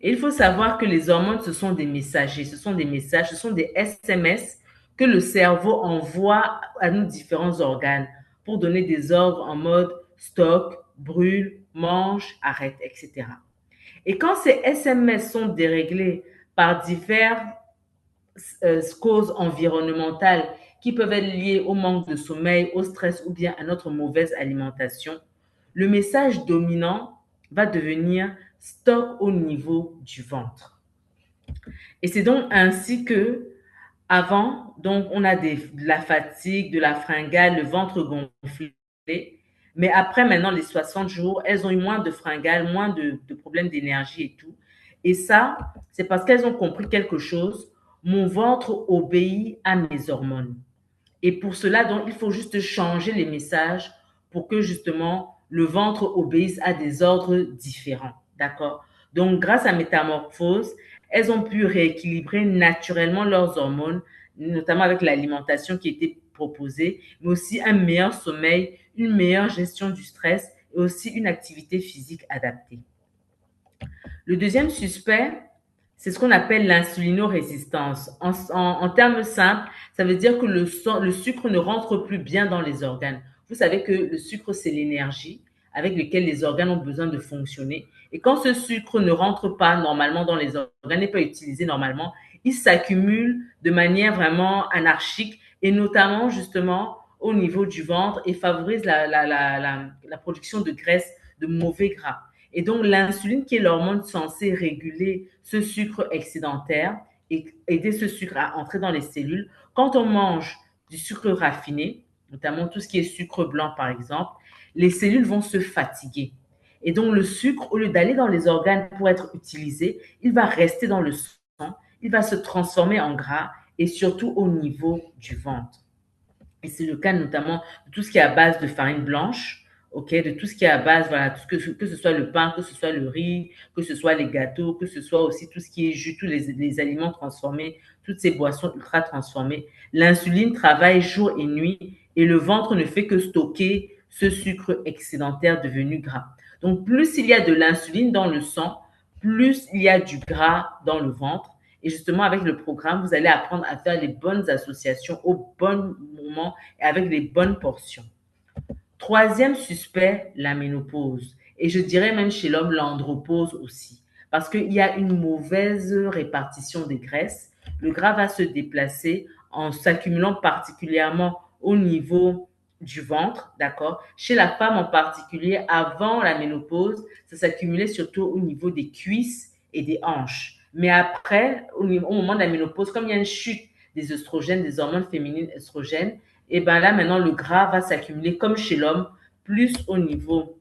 Et il faut savoir que les hormones, ce sont des messagers, ce sont des messages, ce sont des SMS que le cerveau envoie à nos différents organes pour donner des ordres en mode stop, brûle, mange, arrête, etc. Et quand ces SMS sont déréglés par diverses causes environnementales qui peuvent être liées au manque de sommeil, au stress ou bien à notre mauvaise alimentation, le message dominant va devenir stock au niveau du ventre. Et c'est donc ainsi que avant, donc on a de la fatigue, de la fringale, le ventre gonflé. Mais après, maintenant, les 60 jours, elles ont eu moins de fringales, moins de problèmes d'énergie et tout. Et ça, c'est parce qu'elles ont compris quelque chose. Mon ventre obéit à mes hormones. Et pour cela, donc, il faut juste changer les messages pour que justement le ventre obéisse à des ordres différents. D'accord? Donc, grâce à Métamorphose, elles ont pu rééquilibrer naturellement leurs hormones, notamment avec l'alimentation qui était proposée, mais aussi un meilleur sommeil, une meilleure gestion du stress et aussi une activité physique adaptée. Le deuxième suspect, c'est ce qu'on appelle l'insulinorésistance. En termes simples, ça veut dire que le sucre ne rentre plus bien dans les organes. Vous savez que le sucre, c'est l'énergie avec laquelle les organes ont besoin de fonctionner. Et quand ce sucre ne rentre pas normalement dans les organes, n'est pas utilisé normalement, il s'accumule de manière vraiment anarchique et notamment justement au niveau du ventre et favorise la production de graisse, de mauvais gras. Et donc, l'insuline, qui est l'hormone censée réguler ce sucre excédentaire et aider ce sucre à entrer dans les cellules, quand on mange du sucre raffiné, notamment tout ce qui est sucre blanc par exemple, les cellules vont se fatiguer. Et donc, le sucre, au lieu d'aller dans les organes pour être utilisé, il va rester dans le sang, il va se transformer en gras et surtout au niveau du ventre. Et c'est le cas notamment de tout ce qui est à base de farine blanche, ok, de tout ce qui est à base, voilà, que ce soit le pain, que ce soit le riz, que ce soit les gâteaux, que ce soit aussi tout ce qui est jus, tous les aliments transformés, toutes ces boissons ultra transformées. L'insuline travaille jour et nuit et le ventre ne fait que stocker ce sucre excédentaire devenu gras. Donc, plus il y a de l'insuline dans le sang, plus il y a du gras dans le ventre. Et justement, avec le programme, vous allez apprendre à faire les bonnes associations au bon moment et avec les bonnes portions. Troisième suspect, la ménopause. Et je dirais même chez l'homme, l'andropause aussi. Parce qu'il y a une mauvaise répartition des graisses. Le gras va se déplacer en s'accumulant particulièrement au niveau du ventre, d'accord? Chez la femme en particulier, avant la ménopause, ça s'accumulait surtout au niveau des cuisses et des hanches. Mais après, au moment de la ménopause, comme il y a une chute des oestrogènes, des hormones féminines oestrogènes, et bien là, maintenant, le gras va s'accumuler comme chez l'homme, plus au niveau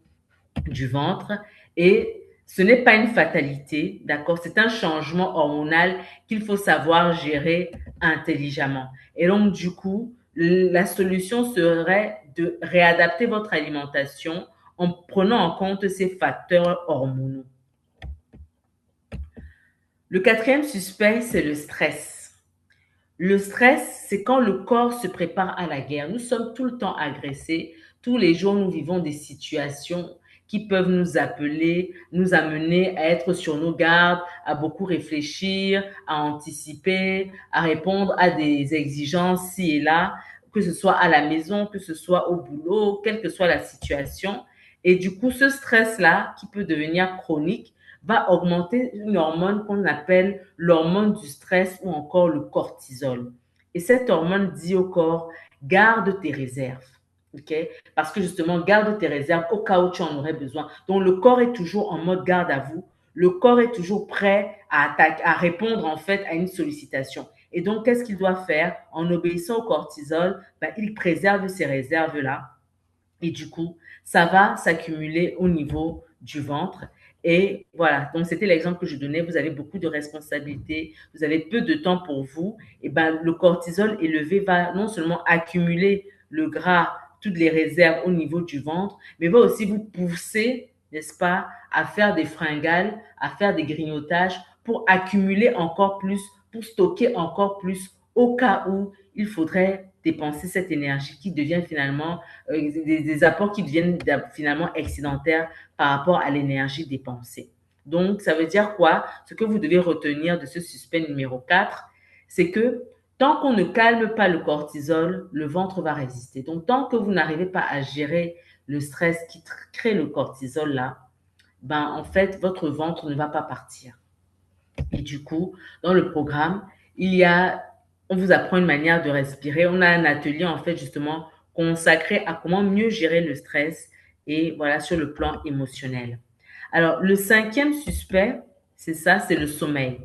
du ventre. Et ce n'est pas une fatalité, d'accord? C'est un changement hormonal qu'il faut savoir gérer intelligemment. Et donc, du coup, la solution serait de réadapter votre alimentation en prenant en compte ces facteurs hormonaux. Le quatrième suspect, c'est le stress. Le stress, c'est quand le corps se prépare à la guerre. Nous sommes tout le temps agressés. Tous les jours, nous vivons des situations qui peuvent nous appeler, nous amener à être sur nos gardes, à beaucoup réfléchir, à anticiper, à répondre à des exigences ci et là, que ce soit à la maison, que ce soit au boulot, quelle que soit la situation. Et du coup, ce stress-là, qui peut devenir chronique, va augmenter une hormone qu'on appelle l'hormone du stress ou encore le cortisol. Et cette hormone dit au corps, garde tes réserves. Okay? Parce que justement, garde tes réserves au cas où tu en aurais besoin. Donc, le corps est toujours en mode garde à vous. Le corps est toujours prêt à, à répondre en fait à une sollicitation. Et donc, qu'est-ce qu'il doit faire? En obéissant au cortisol, ben, il préserve ces réserves-là. Et du coup, ça va s'accumuler au niveau du ventre. Et voilà, donc c'était l'exemple que je donnais. Vous avez beaucoup de responsabilités, vous avez peu de temps pour vous. Et ben, le cortisol élevé va non seulement accumuler le gras, toutes les réserves au niveau du ventre, mais va aussi vous pousser, n'est-ce pas, à faire des fringales, à faire des grignotages pour accumuler encore plus, pour stocker encore plus au cas où il faudrait dépenser cette énergie qui devient finalement des apports qui deviennent finalement excédentaires par rapport à l'énergie dépensée. Donc, ça veut dire quoi? Ce que vous devez retenir de ce suspect numéro 4, c'est que tant qu'on ne calme pas le cortisol, le ventre va résister. Donc, tant que vous n'arrivez pas à gérer le stress qui crée le cortisol là, ben, en fait, votre ventre ne va pas partir. Et du coup, dans le programme, on vous apprend une manière de respirer. On a un atelier, en fait, justement, consacré à comment mieux gérer le stress et voilà, sur le plan émotionnel. Alors, le cinquième suspect, c'est ça, c'est le sommeil.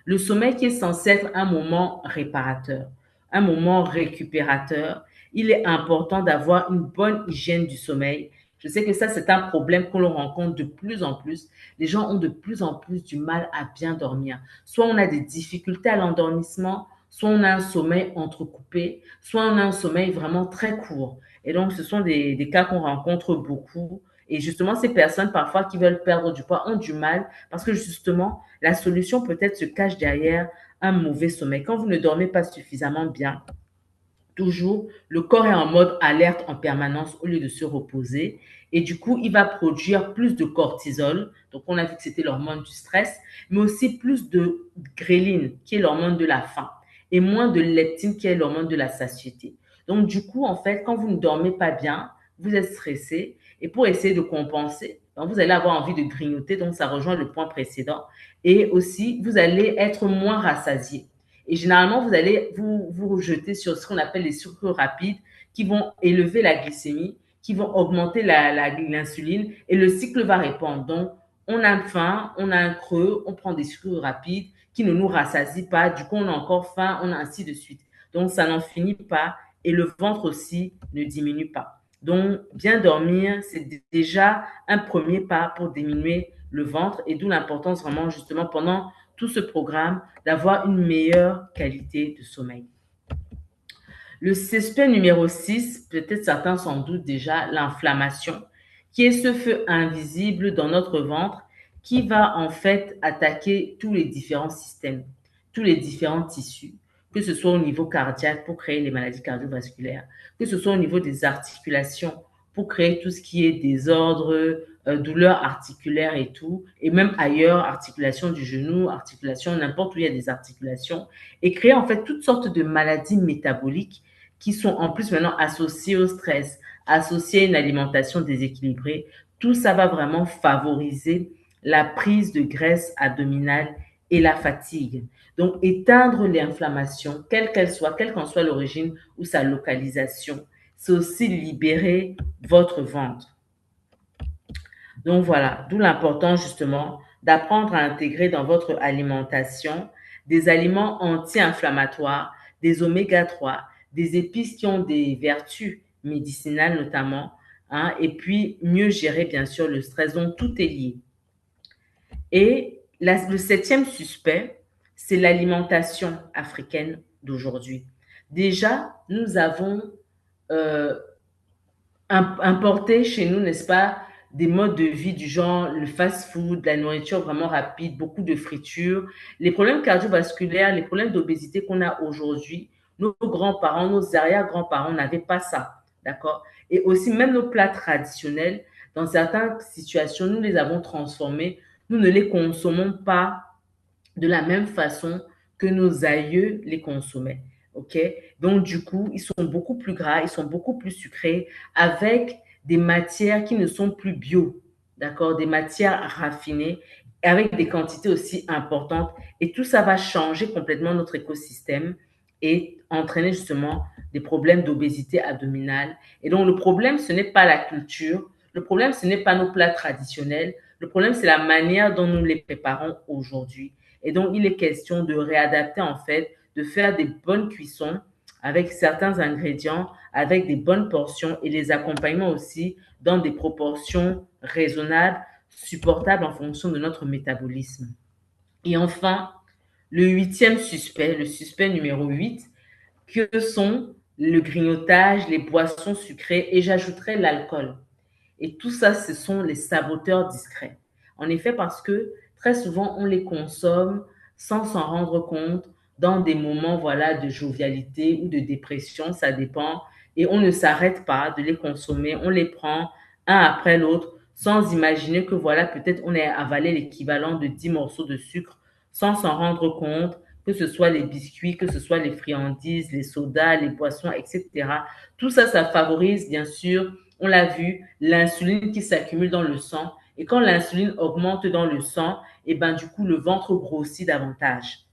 Le sommeil qui est censé être un moment réparateur, un moment récupérateur, il est important d'avoir une bonne hygiène du sommeil. Je sais que ça, c'est un problème que l'on rencontre de plus en plus. Les gens ont de plus en plus du mal à bien dormir. Soit on a des difficultés à l'endormissement, soit on a un sommeil entrecoupé, soit on a un sommeil vraiment très court. Et donc, ce sont des cas qu'on rencontre beaucoup. Et justement, ces personnes, parfois, qui veulent perdre du poids, ont du mal parce que justement, la solution peut-être se cache derrière un mauvais sommeil. Quand vous ne dormez pas suffisamment bien, toujours, le corps est en mode alerte en permanence au lieu de se reposer. Et du coup, il va produire plus de cortisol. Donc, on a vu que c'était l'hormone du stress, mais aussi plus de gréline, qui est l'hormone de la faim, et moins de leptine, qui est l'hormone de la satiété. Donc, du coup, en fait, quand vous ne dormez pas bien, vous êtes stressé. Et pour essayer de compenser, vous allez avoir envie de grignoter. Donc, ça rejoint le point précédent. Et aussi, vous allez être moins rassasié. Et généralement, vous allez vous rejeter sur ce qu'on appelle les sucres rapides qui vont élever la glycémie, qui vont augmenter l'insuline et le cycle va répondre. Donc, on a faim, on a un creux, on prend des sucres rapides qui ne nous rassasient pas. Du coup, on a encore faim, on a ainsi de suite. Donc, ça n'en finit pas et le ventre aussi ne diminue pas. Donc, bien dormir, c'est déjà un premier pas pour diminuer le ventre et d'où l'importance vraiment justement pendant tout ce programme d'avoir une meilleure qualité de sommeil. Le suspect numéro 6, peut-être certains s'en doutent déjà, l'inflammation, qui est ce feu invisible dans notre ventre qui va en fait attaquer tous les différents systèmes, tous les différents tissus, que ce soit au niveau cardiaque pour créer les maladies cardiovasculaires, que ce soit au niveau des articulations pour créer tout ce qui est désordre, douleurs articulaires et tout, et même ailleurs, articulation du genou, articulation, n'importe où il y a des articulations, et créer en fait toutes sortes de maladies métaboliques qui sont en plus maintenant associées au stress, associées à une alimentation déséquilibrée. Tout ça va vraiment favoriser la prise de graisse abdominale et la fatigue. Donc, éteindre l'inflammation, quelle qu'elle soit, quelle qu'en soit l'origine ou sa localisation, c'est aussi libérer votre ventre. Donc voilà, d'où l'importance justement d'apprendre à intégrer dans votre alimentation des aliments anti-inflammatoires, des oméga 3, des épices qui ont des vertus médicinales notamment, hein, et puis mieux gérer bien sûr le stress. Donc tout est lié. Et le septième suspect, c'est l'alimentation africaine d'aujourd'hui. Déjà, nous avons euh, importer chez nous, n'est-ce pas, des modes de vie du genre le fast-food, la nourriture vraiment rapide, beaucoup de friture, les problèmes cardiovasculaires, les problèmes d'obésité qu'on a aujourd'hui, nos grands-parents, nos arrière-grands-parents n'avaient pas ça, d'accord? Et aussi, même nos plats traditionnels, dans certaines situations, nous les avons transformés, nous ne les consommons pas de la même façon que nos aïeux les consommaient. OK? Donc, du coup, ils sont beaucoup plus gras, ils sont beaucoup plus sucrés, avec des matières qui ne sont plus bio, d'accord? Des matières raffinées, avec des quantités aussi importantes. Et tout ça va changer complètement notre écosystème et entraîner justement des problèmes d'obésité abdominale. Et donc, le problème, ce n'est pas la culture, le problème, ce n'est pas nos plats traditionnels, le problème, c'est la manière dont nous les préparons aujourd'hui. Et donc, il est question de réadapter, en fait, de faire des bonnes cuissons avec certains ingrédients, avec des bonnes portions et les accompagnements aussi dans des proportions raisonnables, supportables en fonction de notre métabolisme. Et enfin, le huitième suspect, le suspect numéro 8, que sont le grignotage, les boissons sucrées et j'ajouterais l'alcool. Et tout ça, ce sont les saboteurs discrets. En effet, parce que très souvent, on les consomme sans s'en rendre compte dans des moments voilà, de jovialité ou de dépression, ça dépend. Et on ne s'arrête pas de les consommer, on les prend un après l'autre sans imaginer que voilà, peut-être on a avalé l'équivalent de 10 morceaux de sucre sans s'en rendre compte, que ce soit les biscuits, que ce soit les friandises, les sodas, les boissons, etc. Tout ça, ça favorise, bien sûr, on l'a vu, l'insuline qui s'accumule dans le sang. Et quand l'insuline augmente dans le sang, et ben, du coup, le ventre grossit davantage.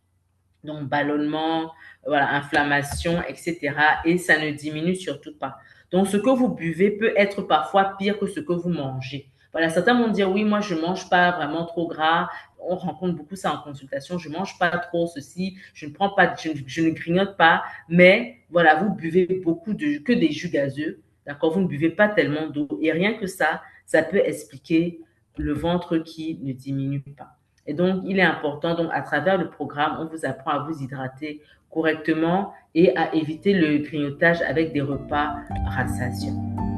Donc, ballonnement, voilà, inflammation, etc. Et ça ne diminue surtout pas. Donc, ce que vous buvez peut être parfois pire que ce que vous mangez. Voilà, certains vont dire, oui, moi, je ne mange pas vraiment trop gras. On rencontre beaucoup ça en consultation. Je ne mange pas trop ceci. Je ne prends pas, je ne grignote pas. Mais voilà, vous buvez que des jus gazeux. D'accord? Vous ne buvez pas tellement d'eau. Et rien que ça peut expliquer le ventre qui ne diminue pas. Et donc, il est important, donc, à travers le programme, on vous apprend à vous hydrater correctement et à éviter le grignotage avec des repas rassasiants.